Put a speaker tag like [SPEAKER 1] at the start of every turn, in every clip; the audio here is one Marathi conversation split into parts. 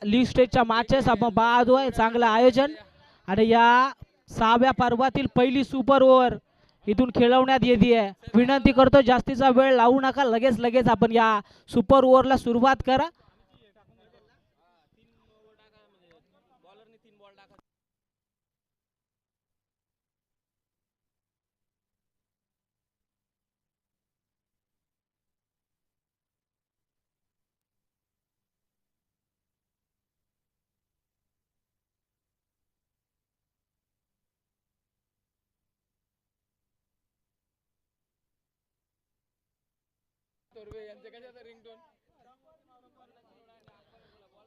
[SPEAKER 1] लीग स्टेजच्या मॅचेस आपण पाहतोय, चांगलं आयोजन आणि या 6व्या पर्वातील पहिली सुपर ओव्हर इथून खेळवण्यात येते. विनंती करतो जास्तीचा वेळ लावू नका, लगेच आपण या सुपर ओव्हरला सुरुवात करा.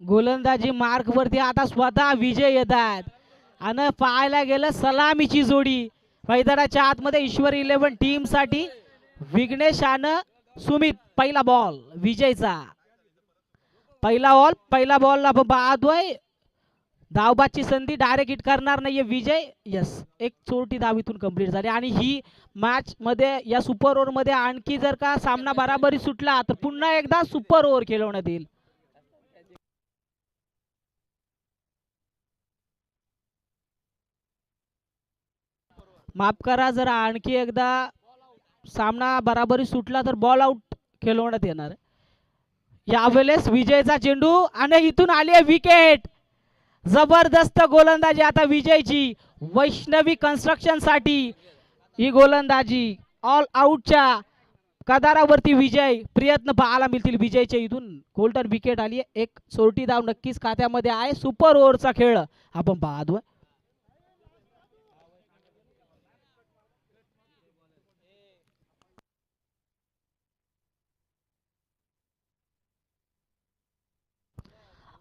[SPEAKER 1] गोलंदाजी मार्क वरती आता स्वतः विजय येतात आणि पाहायला गेलं सलामीची जोडी मैदानाच्या आतमध्ये ईश्वर 11 टीम साठी विघ्नेश आणि सुमित. पहिला बॉल विजयचा, पहिला बॉल आपण पाहतोय. धावबादची संधी, डायरेक्ट हिट करणार नाहीये विजय. यस, एक चोरटी धाव इथून कंप्लीट झाली आणि ही मॅच मध्ये या सुपर ओव्हर मध्ये आणखी जर का सामना बराबरी सुटला तर पुन्हा एकदा सुपर ओव्हर खेळवण्यात येईल. माफ करा, जर आणखी एकदा सामना बराबरी सुटला तर बॉल आउट खेळवण्यात येणार. यावेळेस विजयचा चेंडू आणि इथून आली आहे विकेट. जबरदस्त गोलंदाजी आता विजयची. वैष्णवी कन्स्ट्रक्शन साठी ही गोलंदाजी. ऑल आउटच्या कदारावरती विजय. प्रयत्न पाहायला मिळतील विजयचे. इथून गोल्डन विकेट आली आहे. एक सोरटी धाव नक्कीच खात्यामध्ये आहे. सुपर ओव्हरचा खेळ आपण पाहतोय.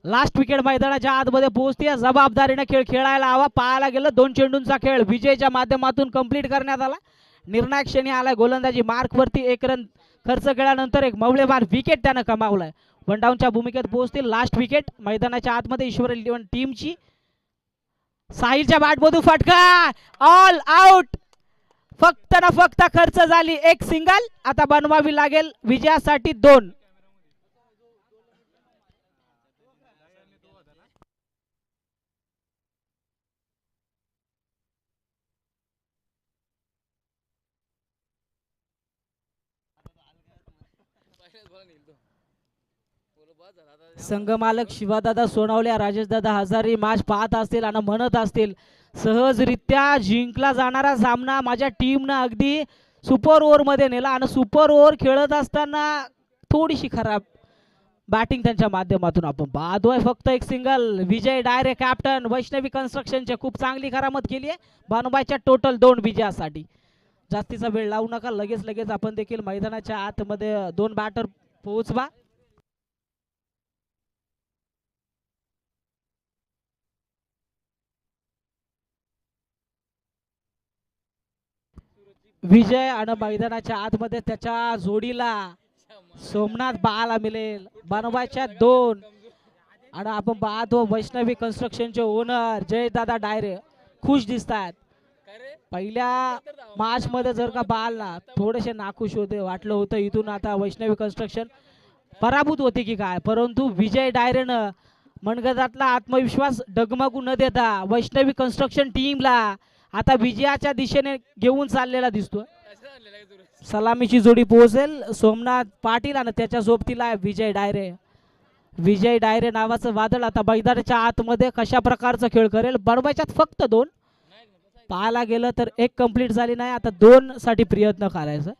[SPEAKER 1] लास्ट विकेट मैदानाच्या आतमध्ये पोहोचते. जबाबदारीने खेळ खेळायला हवा. पाहायला गेलं 2 चेंडूंचा खेळ विजयच्या माध्यमातून कंप्लीट करण्यात आला. निर्णायक क्षणी आलाय. गोलंदाजी मार्क वरती 1 रन खर्च केल्यानंतर एक मौल्यवान विकेट त्यानं कमावलाय. वन डाऊनच्या भूमिकेत पोहोचतील. लास्ट विकेट मैदानाच्या आतमध्ये ईश्वर 11 टीमची. साहिलच्या बॅटमधून फटका. All out. फक्त ना फक्त खर्च झाली एक सिंगल. आता बनवावी लागेल विजयासाठी 2. संघमालक शिवादादा सोनावले, राजेशदादा हजारी मॅच पाहत असतील आणि म्हणत असतील सहजरित्या जिंकला जाणारा सामना माझ्या टीमनं अगदी सुपर ओव्हर मध्ये नेला आणि सुपर ओव्हर खेळत असताना थोडीशी खराब बॅटिंग त्यांच्या माध्यमातून आपण पाहतोय. फक्त एक सिंगल. विजय डायरे कॅप्टन वैष्णवी कन्स्ट्रक्शनचे खूप चांगली करामत केली आहे. बानुबाईच्या टोटल 2 विजयासाठी. जास्तीचा वेळ लावू नका, लगेच आपण देखील मैदानाच्या आतमध्ये 2 बॅटर पोहोचवा. विजय आणि मैदानाच्या आतमध्ये त्याच्या जोडीला सोमनाथ पाहायला मिळेल. बनवायच्या 2 आणि आपण पाहतो वैष्णवी कन्स्ट्रक्शनचे ओनर जयदादा डायरे खुश दिसत आहेत. पहिल्या मॅच मध्ये जर का पाहिला थोडेसे नाखुश होते, वाटलं होतं इथून आता वैष्णवी कन्स्ट्रक्शन पराभूत होते की काय, परंतु विजय डायरेनं मनगटातला आत्मविश्वास डगमगू न देता वैष्णवी कन्स्ट्रक्शन टीमला आता विजयाच्या दिशेने घेऊन चाललेला दिसतोय. सलामीची जोडी पोहोचेल सोमनाथ पाटील आणि त्याच्या सोबतीला विजय डायरे. विजय डायरे नावाचं वादळ आता मैदानाच्या आतमध्ये कशा प्रकारचा खेळ करेल. बनवायच्यात फक्त 2 पाहायला गेलं तर 1 कंप्लीट झाली नाही. आता 2 साठी प्रयत्न करायचा.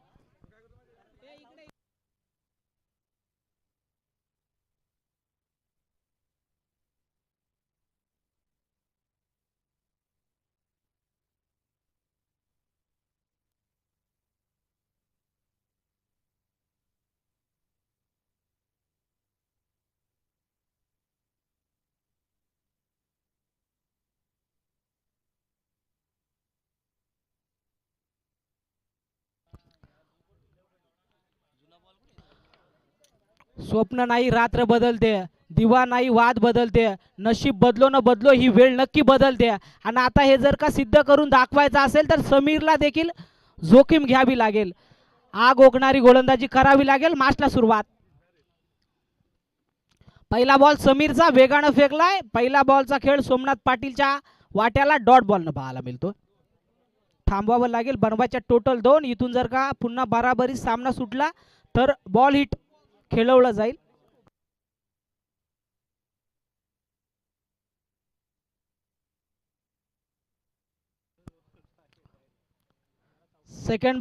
[SPEAKER 1] स्वप्न नाही रात्र बदलते, दिवा नाही वाद बदलते, नशीब बदलो न बदलो ही वेळ नक्की बदलते. आणि आता हे जर का सिद्ध करून दाखवायचं असेल तर समीरला देखील जोखीम घ्यावी लागेल. आग ओकणारी गोलंदाजी करावी लागेल. मॅचला सुरुवात. पहिला बॉल समीरचा वेगानं फेकलाय. पहिला बॉलचा खेळ सोमनाथ पाटीलच्या वाट्याला डॉट बॉलनं पाहायला मिळतो. थांबवावं लागेल. बनवायच्या टोटल 2. इथून जर का पुन्हा बराबरी सामना सुटला तर बॉल हिट खेळवलं जाईल. सेकंड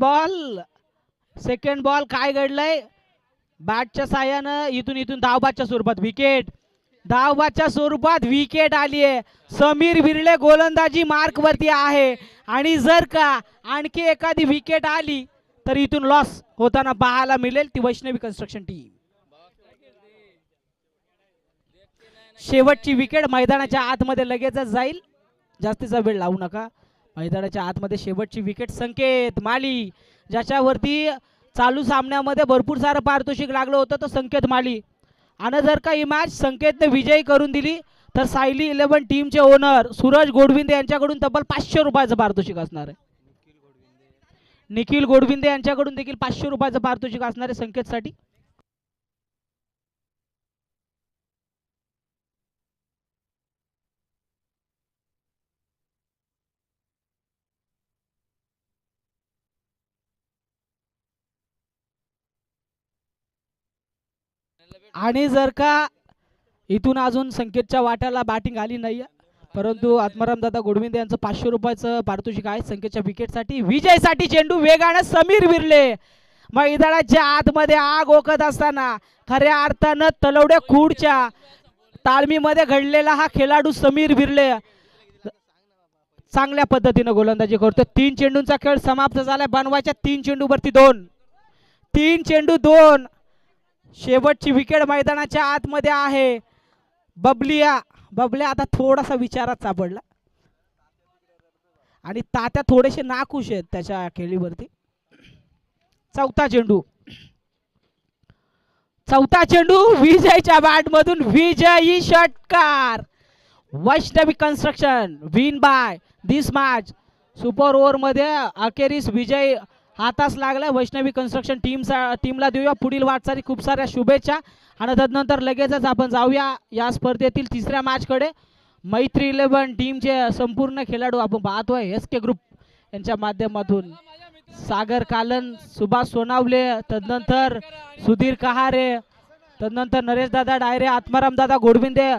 [SPEAKER 1] बॉल काय घडलंय. बॅटच्या साह्यानं इथून धावबादच्या स्वरूपात विकेट. धावबादच्या स्वरूपात विकेट आली आहे. समीर विरळे गोलंदाजी मार्क वरती आहे आणि जर का आणखी एखादी विकेट आली तर इथून लॉस होताना पाहायला मिळेल ती वैष्णवी कन्स्ट्रक्शन टीम. शेवटची विकेट मैदानाच्या आतमध्ये लगेचच जाईल. जास्तीचा वेळ लावू नका. मैदानाच्या आतमध्ये शेवटची विकेट संकेत माली, ज्याच्यावरती चालू सामन्यामध्ये भरपूर सारं पारितोषिक लागलं होतं तो संकेत माली. आणि जर का ही मॅच संकेतने विजयी करून दिली तर सायली 11 टीमचे ओनर सूरज गोडविंदे यांच्याकडून तब्बल 500 रुपयाचं पारितोषिक असणार आहे. निखिल गोडविंदे यांच्याकडून देखील 500 रुपयाचं पारितोषिक असणार आहे संकेतसाठी. आणि जर का इथून अजून संकेतच्या वाट्याला बॅटिंग आली नाही परंतु आत्माराम दादा गोडविंदे यांचं 500 रुपयाचं पारितोषिक आहे संकेतच्या विकेटसाठी. विजयसाठी चेंडू वेगानं समीर विरळे मैदानाच्या आतमध्ये आग ओकत असताना खऱ्या अर्थानं तलवडे खूडच्या ताळमीमध्ये घडलेला हा खेळाडू समीर विरळे चांगल्या पद्धतीने गोलंदाजी करतो. 3 चेंडूंचा खेळ समाप्त झालाय. बनवायच्या 3 चेंडूवरती 2. 3 चेंडू 2. शेवटची विकेट मैदानाच्या आतमध्ये आहे. बबलिया आता थोडासा विचारात सापडला आणि तात्या थोडेसे नाखुश आहेत त्याच्या खेळीवरती. चौथा चेंडू विजयच्या बॅट मधून विजयी षटकार. Vaishnavi construction win by this match. Super over मध्ये अखेरीस विजय हातास लागला. वैष्णवी कन्स्ट्रक्शन टीमला देऊया पुढील वाटचाली खूप साऱ्या शुभेच्छा. आणि तदनंतर लगेचच आपण जाऊया या स्पर्धेतील तिसऱ्या मॅच कडे. मैत्री 11 टीमचे संपूर्ण खेळाडू आपण पाहतोय एसके ग्रुप यांच्या माध्यमातून. सागर कालन, सुभाष सोनावले, तदनंतर सुधीर कहारे, तदनंतर नरेश दादा डायरे, आत्माराम दादा गोडविंदे,